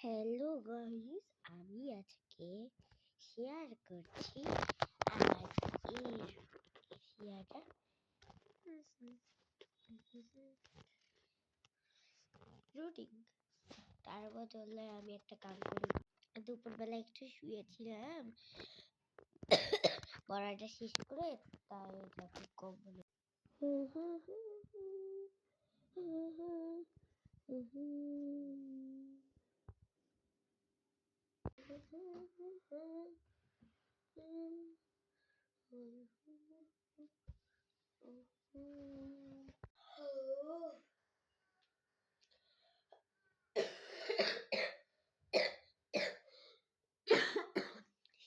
Hello guys, আমি আজকে share করছি আমার এশিয়াটা রুটিন। তার বদলে আমি একটা কাজ করি। দুপুরবেলা একটু শুয়েছিলাম, পড়াটা শেষ করে তাই যাতে কম্বলে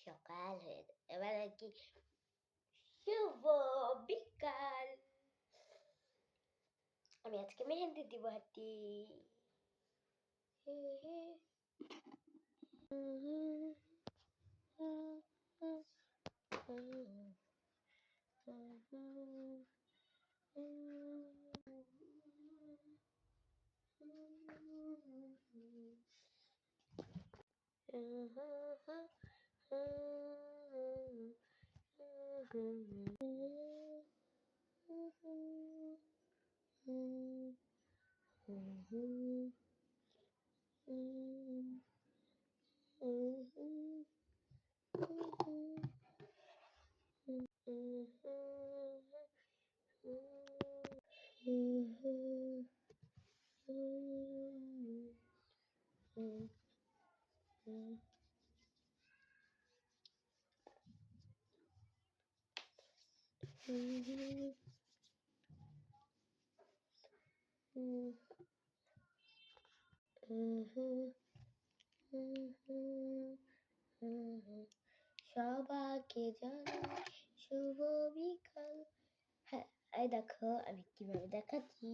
সকাল হয়ে এবার আর কি শুভ বিকাল। আমি আজকে মেহেন্দি দিব হাতি। সবাইকে জানাই শুভ বিকাল। হ্যাঁ, এই দেখো আমি কিভাবে দেখাচ্ছি।